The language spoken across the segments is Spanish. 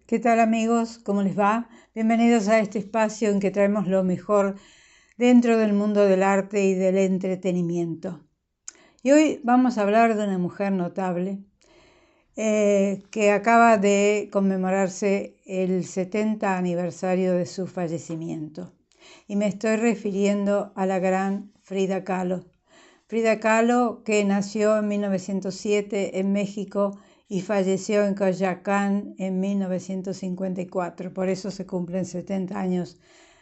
¿Qué tal amigos? ¿Cómo les va? Bienvenidos a este espacio en que traemos lo mejor dentro del mundo del arte y del entretenimiento. Y hoy vamos a hablar de una mujer notable que acaba de conmemorarse el 70 aniversario de su fallecimiento. Y me estoy refiriendo a la gran Frida Kahlo. Frida Kahlo, que nació en 1907 en México y falleció en Coyoacán en 1954. Por eso se cumplen 70 años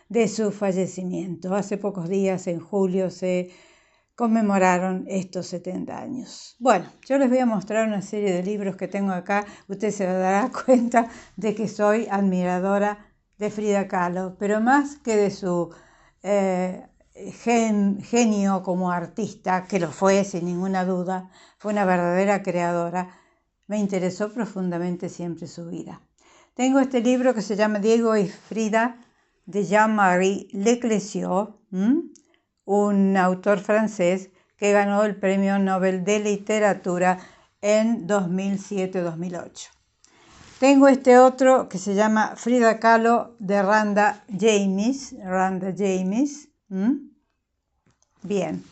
de su fallecimiento. Hace pocos días, en julio, se conmemoraron estos 70 años. Bueno, yo les voy a mostrar una serie de libros que tengo acá. Usted se dará cuenta de que soy admiradora de Frida Kahlo, pero más que de su genio como artista, que lo fue sin ninguna duda, fue una verdadera creadora, me interesó profundamente siempre su vida. Tengo este libro que se llama Diego y Frida, de Jean-Marie Leclésio, un autor francés que ganó el Premio Nobel de Literatura en 2007-2008. Tengo este otro que se llama Frida Kahlo, de Randa James. Bien.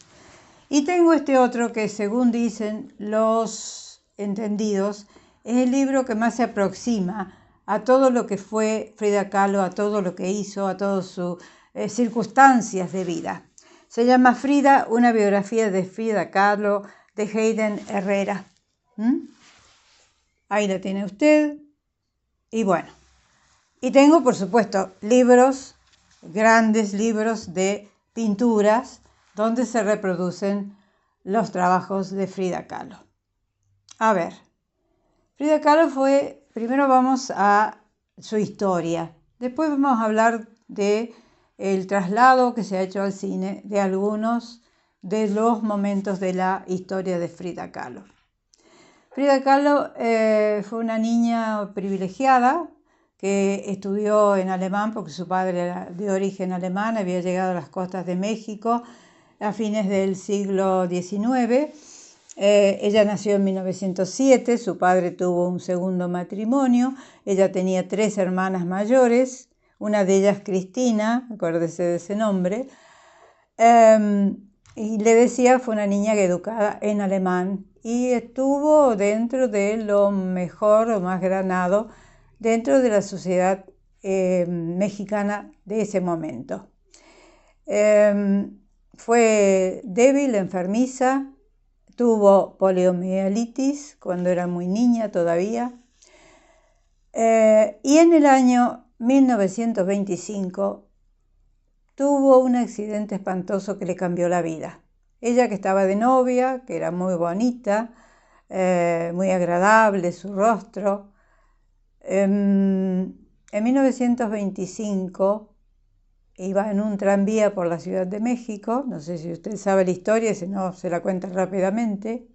Y tengo este otro que, según dicen los entendidos, es el libro que más se aproxima a todo lo que fue Frida Kahlo, a todo lo que hizo, a todas sus circunstancias de vida. Se llama Frida, una biografía de Frida Kahlo, de Hayden Herrera. Ahí la tiene usted. Y bueno, y tengo, por supuesto, libros, grandes libros de pinturas, donde se reproducen los trabajos de Frida Kahlo. A ver, Frida Kahlo fue, primero vamos a su historia, después vamos a hablar de el traslado que se ha hecho al cine de algunos de los momentos de la historia de Frida Kahlo. Frida Kahlo fue una niña privilegiada que estudió en alemán porque su padre era de origen alemán, había llegado a las costas de México a fines del siglo XIX. Ella nació en 1907, su padre tuvo un segundo matrimonio, ella tenía 3 hermanas mayores, una de ellas Cristina, acuérdese de ese nombre, y le decía, fue una niña educada en alemán y estuvo dentro de lo mejor o más granado dentro de la sociedad mexicana de ese momento. Fue débil, enfermiza, tuvo poliomielitis cuando era muy niña todavía, y en el año 1925 tuvo un accidente espantoso que le cambió la vida. Ella, que estaba de novia, que era muy bonita, muy agradable su rostro, en 1925 iba en un tranvía por la Ciudad de México, no sé si usted sabe la historia, si no se la cuento rápidamente.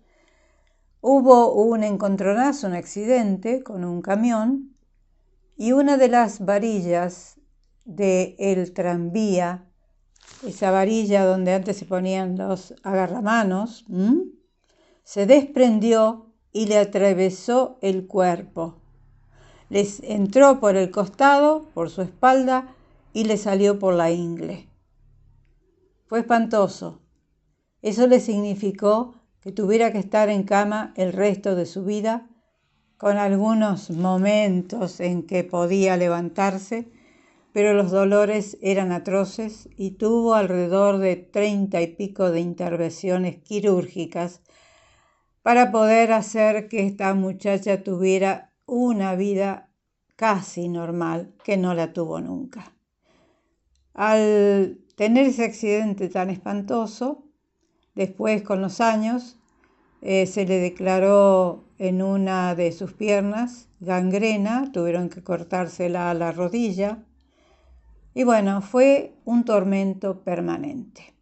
Hubo un encontronazo, un accidente con un camión, y una de las varillas del tranvía, esa varilla donde antes se ponían los agarramanos, se desprendió y le atravesó el cuerpo. Les entró por el costado, por su espalda, y le salió por la ingle. Fue espantoso. Eso le significó que tuviera que estar en cama el resto de su vida, con algunos momentos en que podía levantarse, pero los dolores eran atroces y tuvo alrededor de 30 y pico de intervenciones quirúrgicas para poder hacer que esta muchacha tuviera una vida casi normal, que no la tuvo nunca. Al tener ese accidente tan espantoso, después con los años se le declaró en una de sus piernas gangrena, tuvieron que cortársela a la rodilla, y bueno, fue un tormento permanente.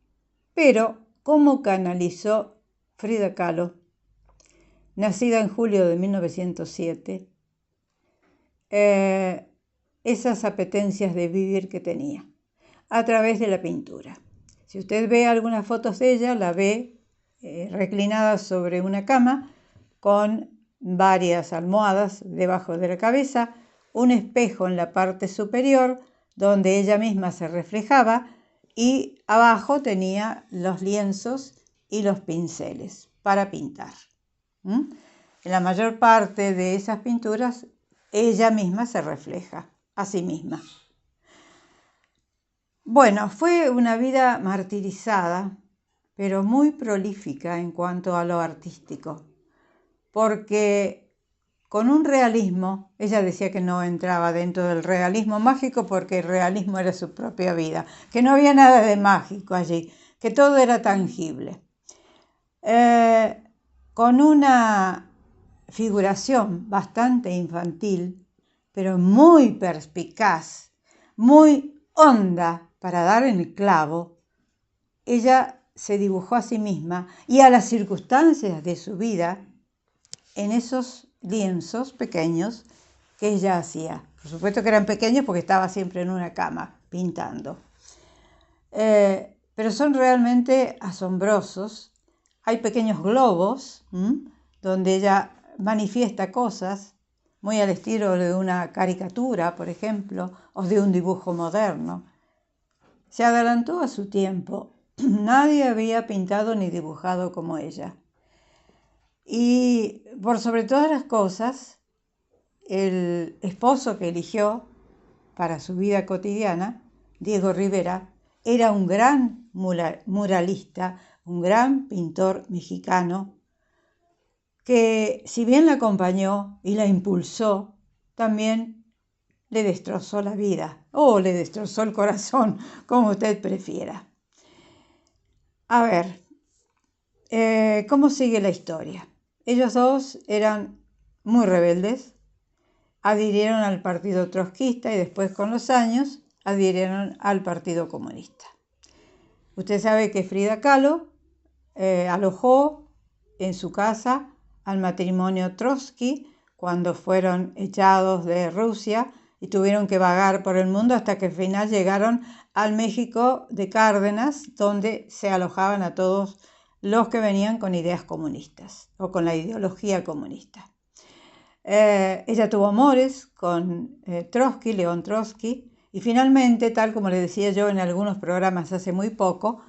Pero, ¿cómo canalizó Frida Kahlo, nacida en julio de 1907, esas apetencias de vivir que tenía? A través de la pintura. Si usted ve algunas fotos de ella, la ve reclinada sobre una cama con varias almohadas debajo de la cabeza, un espejo en la parte superior donde ella misma se reflejaba y abajo tenía los lienzos y los pinceles para pintar. En la mayor parte de esas pinturas ella misma se refleja a sí misma. Bueno, fue una vida martirizada, pero muy prolífica en cuanto a lo artístico, porque con un realismo, ella decía que no entraba dentro del realismo mágico porque el realismo era su propia vida, que no había nada de mágico allí, que todo era tangible. Con una figuración bastante infantil, pero muy perspicaz, muy honda para dar en el clavo, ella se dibujó a sí misma y a las circunstancias de su vida en esos lienzos pequeños que ella hacía. Por supuesto que eran pequeños porque estaba siempre en una cama pintando. Pero son realmente asombrosos. Hay pequeños globos donde ella manifiesta cosas muy al estilo de una caricatura, por ejemplo, o de un dibujo moderno. Se adelantó a su tiempo. Nadie había pintado ni dibujado como ella. Y por sobre todas las cosas, el esposo que eligió para su vida cotidiana, Diego Rivera, era un gran muralista, un gran pintor mexicano, que si bien la acompañó y la impulsó, también le destrozó la vida, o le destrozó el corazón, como usted prefiera. A ver, ¿cómo sigue la historia? Ellos dos eran muy rebeldes, adhirieron al partido trotskista y después con los años adhirieron al Partido Comunista. Usted sabe que Frida Kahlo alojó en su casa al matrimonio Trotsky cuando fueron echados de Rusia y tuvieron que vagar por el mundo hasta que al final llegaron al México de Cárdenas, donde se alojaban a todos los que venían con ideas comunistas o con la ideología comunista. Ella tuvo amores con Trotsky, León Trotsky, y finalmente, tal como le decía yo en algunos programas hace muy poco,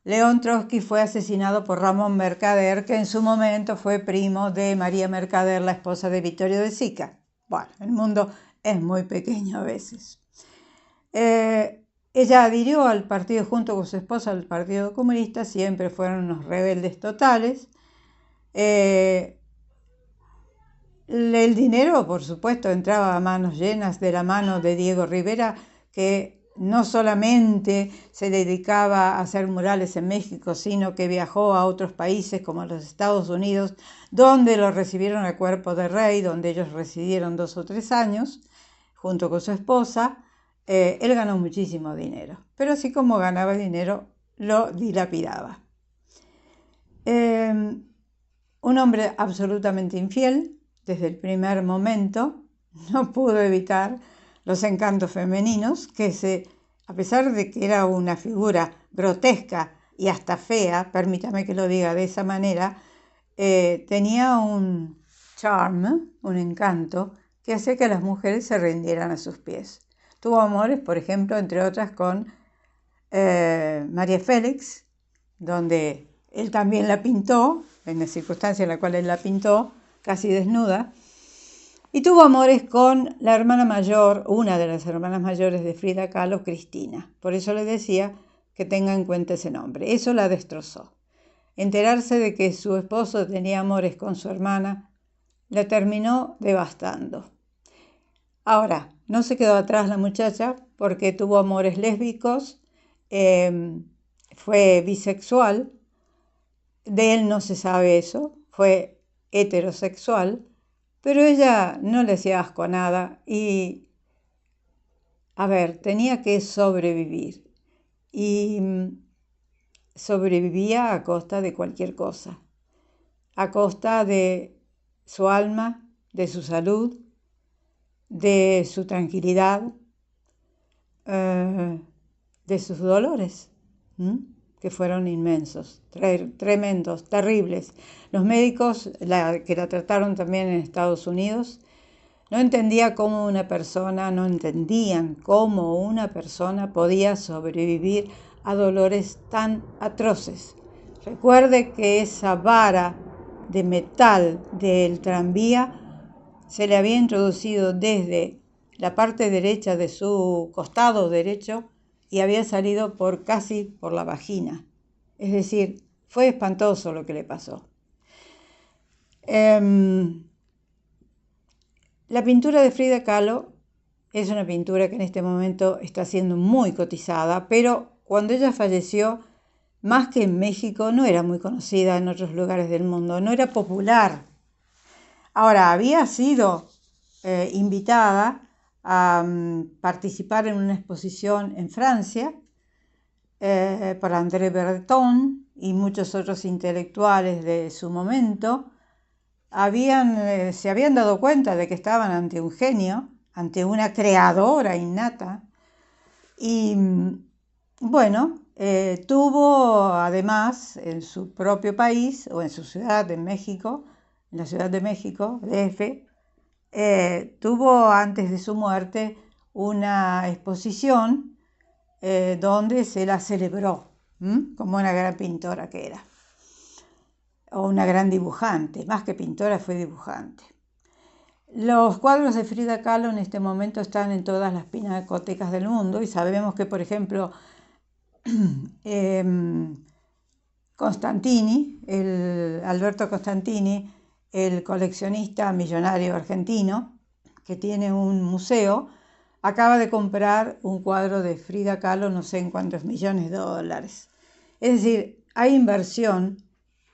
León Trotsky fue asesinado por Ramón Mercader, que en su momento fue primo de María Mercader, la esposa de Vittorio de Sica. Bueno, el mundo es muy pequeño a veces. Ella adhirió al partido junto con su esposa al Partido Comunista, siempre fueron unos rebeldes totales. El dinero, por supuesto, entraba a manos llenas de la mano de Diego Rivera, que no solamente se dedicaba a hacer murales en México, sino que viajó a otros países como los Estados Unidos, donde lo recibieron a cuerpo de rey, donde ellos residieron 2 o 3 años, junto con su esposa. Él ganó muchísimo dinero, pero así como ganaba dinero, lo dilapidaba. Un hombre absolutamente infiel. Desde el primer momento no pudo evitar los encantos femeninos, que a pesar de que era una figura grotesca y hasta fea, permítame que lo diga de esa manera, tenía un charme, un encanto, que hacía que las mujeres se rindieran a sus pies. Tuvo amores, por ejemplo, entre otras con María Félix, donde él también la pintó, en la circunstancia en la cual él la pintó, casi desnuda, y tuvo amores con la hermana mayor, una de las hermanas mayores de Frida Kahlo, Cristina. Por eso le decía que tenga en cuenta ese nombre. Eso la destrozó. Enterarse de que su esposo tenía amores con su hermana la terminó devastando. Ahora, no se quedó atrás la muchacha porque tuvo amores lésbicos, fue bisexual, de él no se sabe eso, fue heterosexual, pero ella no le hacía asco a nada y, a ver, tenía que sobrevivir y sobrevivía a costa de cualquier cosa, a costa de su alma, de su salud, de su tranquilidad, de sus dolores, que fueron inmensos, tremendos, terribles. Los médicos que la trataron también en Estados Unidos No entendían cómo una persona podía sobrevivir a dolores tan atroces. Recuerde que esa vara de metal del tranvía se le había introducido desde la parte derecha de su costado derecho y había salido casi por la vagina. Es decir, fue espantoso lo que le pasó. La pintura de Frida Kahlo es una pintura que en este momento está siendo muy cotizada, pero cuando ella falleció, más que en México, no era muy conocida en otros lugares del mundo, no era popular. Ahora, había sido invitada a participar en una exposición en Francia por André Breton y muchos otros intelectuales de su momento. Se habían dado cuenta de que estaban ante un genio, ante una creadora innata. Y bueno, tuvo además en su propio país o en su ciudad de México, en la Ciudad de México, DF, tuvo antes de su muerte una exposición donde se la celebró como una gran pintora que era, o una gran dibujante, más que pintora fue dibujante. Los cuadros de Frida Kahlo en este momento están en todas las pinacotecas del mundo y sabemos que, por ejemplo, Alberto Constantini, el coleccionista millonario argentino que tiene un museo, acaba de comprar un cuadro de Frida Kahlo, no sé en cuántos millones de dólares. Es decir, hay inversión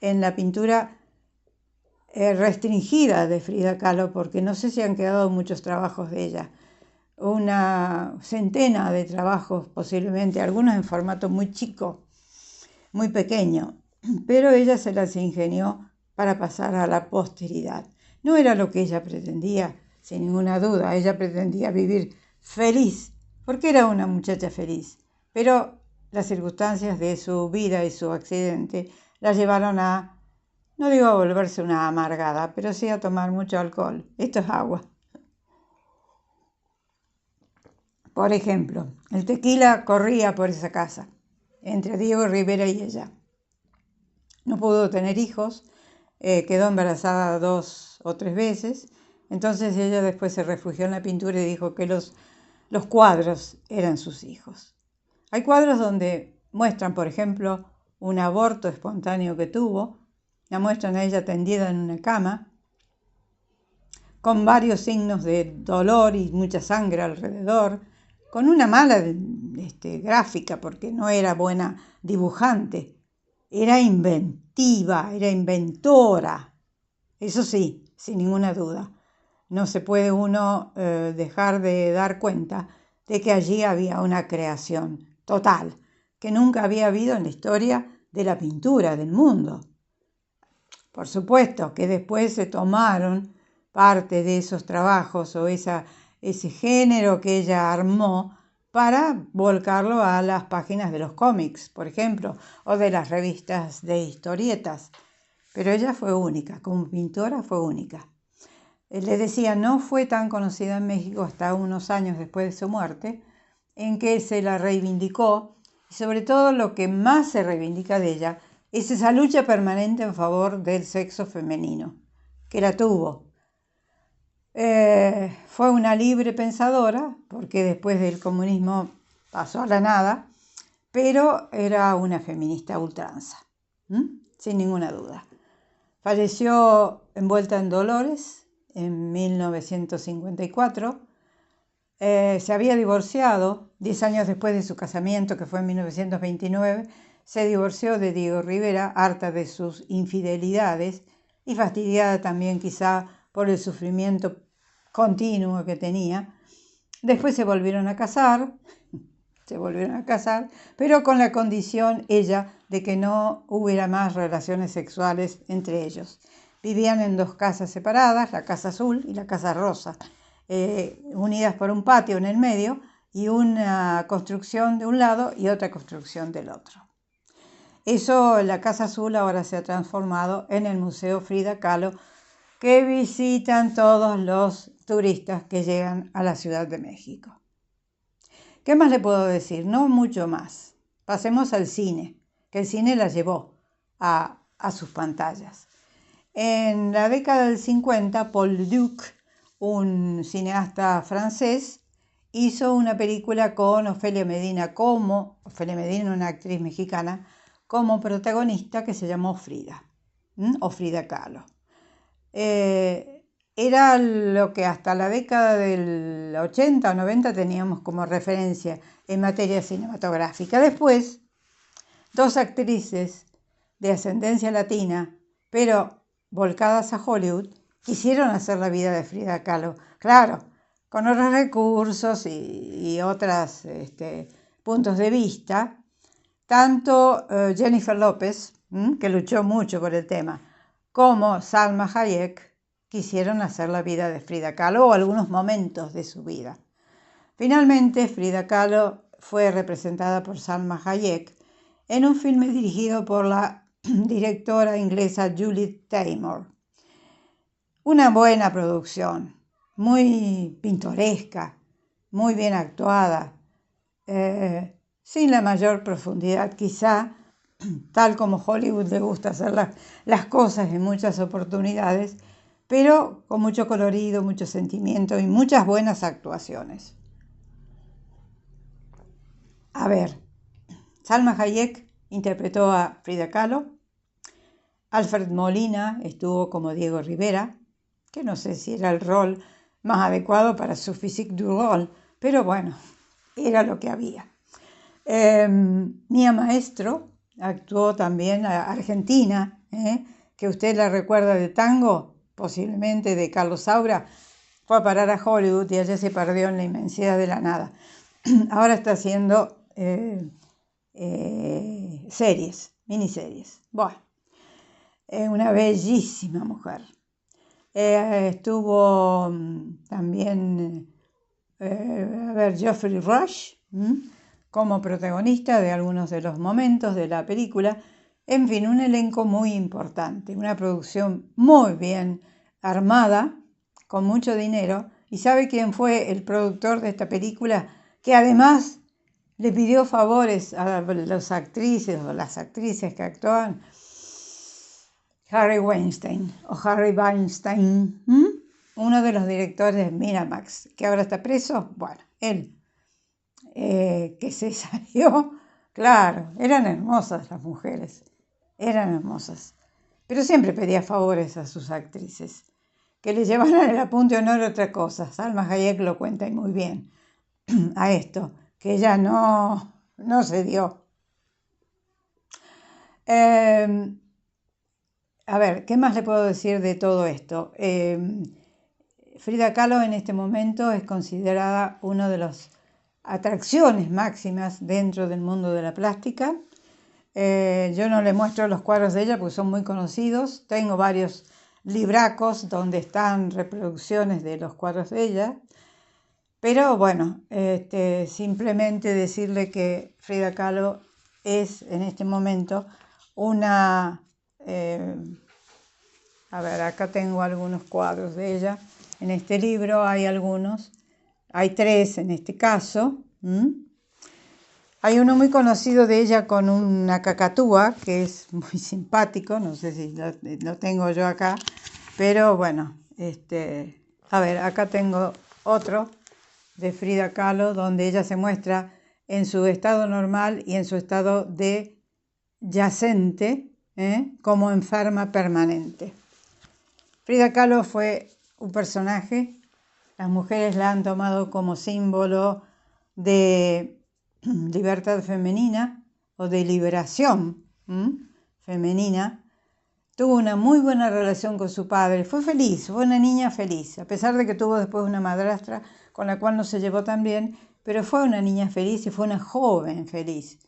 en la pintura restringida de Frida Kahlo, porque no sé si han quedado muchos trabajos de ella. Una centena de trabajos posiblemente, algunos en formato muy chico, muy pequeño, pero ella se las ingenió para pasar a la posteridad. No era lo que ella pretendía, sin ninguna duda. Ella pretendía vivir feliz, porque era una muchacha feliz, pero las circunstancias de su vida y su accidente la llevaron a, no digo a volverse una amargada, pero sí a tomar mucho alcohol. Esto es agua. Por ejemplo, el tequila corría por esa casa, entre Diego Rivera y ella. No pudo tener hijos, quedó embarazada 2 o 3 veces, entonces ella después se refugió en la pintura y dijo que los cuadros eran sus hijos. Hay cuadros donde muestran, por ejemplo, un aborto espontáneo que tuvo, la muestran a ella tendida en una cama, con varios signos de dolor y mucha sangre alrededor, con una mala gráfica, porque no era buena dibujante, era inventiva, era inventora, eso sí, sin ninguna duda. No se puede uno dejar de dar cuenta de que allí había una creación total, que nunca había habido en la historia de la pintura del mundo. Por supuesto que después se tomaron parte de esos trabajos o ese género que ella armó para volcarlo a las páginas de los cómics, por ejemplo, o de las revistas de historietas. Pero ella fue única, como pintora fue única. Le decía, no fue tan conocida en México hasta unos años después de su muerte, en que se la reivindicó, y sobre todo lo que más se reivindica de ella es esa lucha permanente en favor del sexo femenino, que la tuvo. Fue una libre pensadora, porque después del comunismo pasó a la nada, pero era una feminista a ultranza, sin ninguna duda. Falleció envuelta en dolores en 1954. Se había divorciado 10 años después de su casamiento, que fue en 1929. Se divorció de Diego Rivera, harta de sus infidelidades y fastidiada también quizá por el sufrimiento continuo que tenía. Después se volvieron a casar, pero con la condición ella de que no hubiera más relaciones sexuales entre ellos. Vivían en 2 casas separadas, la casa azul y la casa rosa, unidas por un patio en el medio y una construcción de un lado y otra construcción del otro. Eso, la casa azul ahora se ha transformado en el Museo Frida Kahlo, que visitan todos los turistas que llegan a la Ciudad de México. ¿Qué más le puedo decir? No mucho más. Pasemos al cine, que el cine la llevó a sus pantallas. En la década del 50, Paul Leduc, un cineasta francés, hizo una película con Ofelia Medina, una actriz mexicana, como protagonista, que se llamó Frida, o Frida Kahlo. Era lo que hasta la década del 80 o 90 teníamos como referencia en materia cinematográfica. Después, dos actrices de ascendencia latina, pero volcadas a Hollywood, quisieron hacer la vida de Frida Kahlo. Claro, con otros recursos y otros puntos de vista. Tanto Jennifer López, que luchó mucho por el tema, como Salma Hayek quisieron hacer la vida de Frida Kahlo o algunos momentos de su vida. Finalmente, Frida Kahlo fue representada por Salma Hayek en un filme dirigido por la directora inglesa Julie Taymor. Una buena producción, muy pintoresca, muy bien actuada, sin la mayor profundidad quizá, tal como Hollywood le gusta hacer las cosas en muchas oportunidades, pero con mucho colorido, mucho sentimiento y muchas buenas actuaciones. A ver, Salma Hayek interpretó a Frida Kahlo, Alfred Molina estuvo como Diego Rivera, que no sé si era el rol más adecuado para su physique du rôle, pero bueno, era lo que había. Mía Maestro actuó también argentina, que usted la recuerda de Tango, posiblemente de Carlos Saura, fue a parar a Hollywood y allá se perdió en la inmensidad de la nada. Ahora está haciendo miniseries. Bueno, una bellísima mujer. Estuvo también, Geoffrey Rush, como protagonista de algunos de los momentos de la película. En fin, un elenco muy importante, una producción muy bien armada, con mucho dinero. ¿Y sabe quién fue el productor de esta película? Que además le pidió favores a las actrices o las actrices que actuaban. Harry Weinstein, uno de los directores de Miramax, que ahora está preso. Bueno, él, que se salió. Claro, eran hermosas las mujeres, eran hermosas, pero siempre pedía favores a sus actrices, que le llevaran el apunte honor a otra cosa. Salma Hayek lo cuenta y muy bien a esto, que ella no se dio. A ver, ¿qué más le puedo decir de todo esto? Frida Kahlo en este momento es considerada una de las atracciones máximas dentro del mundo de la plástica. Yo no le muestro los cuadros de ella porque son muy conocidos. Tengo varios libracos donde están reproducciones de los cuadros de ella. Pero bueno, simplemente decirle que Frida Kahlo es en este momento una... a ver, acá tengo algunos cuadros de ella. En este libro hay algunos. Hay 3 en este caso. Hay uno muy conocido de ella con una cacatúa, que es muy simpático. No sé si lo tengo yo acá. Pero bueno, a ver, acá tengo otro de Frida Kahlo, donde ella se muestra en su estado normal y en su estado de yacente, como enferma permanente. Frida Kahlo fue un personaje. Las mujeres la han tomado como símbolo de libertad femenina o de liberación femenina. Tuvo una muy buena relación con su padre. Fue feliz, fue una niña feliz, a pesar de que tuvo después una madrastra con la cual no se llevó tan bien, pero fue una niña feliz y fue una joven feliz.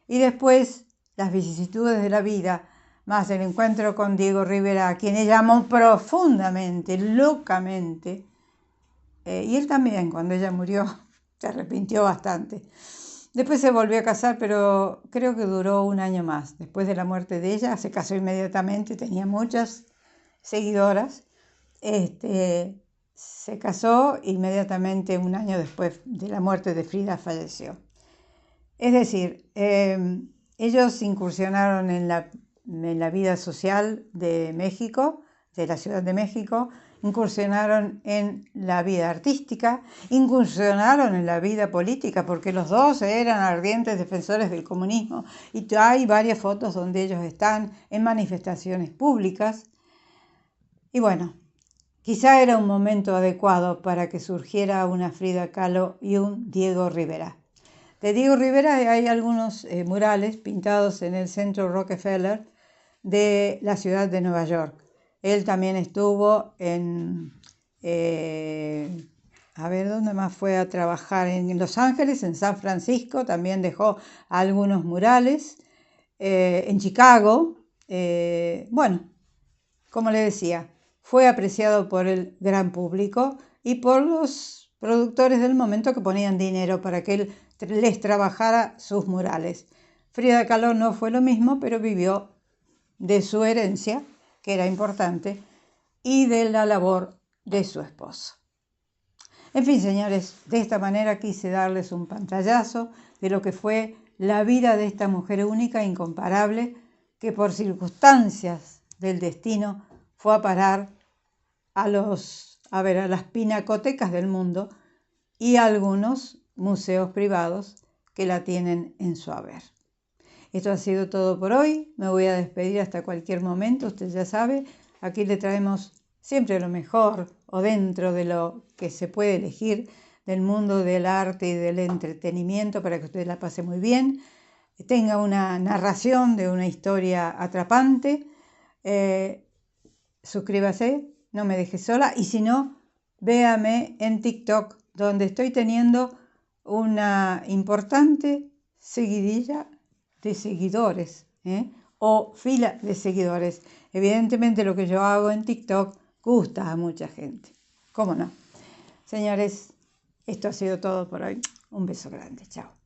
Y después las vicisitudes de la vida, más el encuentro con Diego Rivera, a quien ella amó profundamente, locamente, y él también, cuando ella murió, se arrepintió bastante. Después se volvió a casar, pero creo que duró un año más. Después de la muerte de ella, se casó inmediatamente, tenía muchas seguidoras. se casó, inmediatamente un año después de la muerte de Frida falleció. Es decir, ellos incursionaron en la vida social de México, de la Ciudad de México, incursionaron en la vida artística, incursionaron en la vida política, porque los dos eran ardientes defensores del comunismo. Y hay varias fotos donde ellos están en manifestaciones públicas. Y bueno, quizá era un momento adecuado para que surgiera una Frida Kahlo y un Diego Rivera. De Diego Rivera hay algunos murales pintados en el Centro Rockefeller de la ciudad de Nueva York. Él también estuvo en, ¿dónde más fue a trabajar? En Los Ángeles, en San Francisco, también dejó algunos murales, en Chicago. Bueno, como le decía, fue apreciado por el gran público y por los productores del momento que ponían dinero para que él les trabajara sus murales. Frida Kahlo no fue lo mismo, pero vivió de su herencia, que era importante, y de la labor de su esposo. En fin, señores, de esta manera quise darles un pantallazo de lo que fue la vida de esta mujer única, incomparable, que por circunstancias del destino fue a parar a las pinacotecas del mundo y a algunos museos privados que la tienen en su haber. Esto ha sido todo por hoy. Me voy a despedir hasta cualquier momento. Usted ya sabe, aquí le traemos siempre lo mejor o dentro de lo que se puede elegir del mundo del arte y del entretenimiento para que usted la pase muy bien, tenga una narración de una historia atrapante. Suscríbase, no me deje sola, y si no, véame en TikTok, donde estoy teniendo una importante seguidilla de seguidores, o fila de seguidores. Evidentemente lo que yo hago en TikTok gusta a mucha gente. ¿Cómo no? Señores, esto ha sido todo por hoy. Un beso grande. Chao.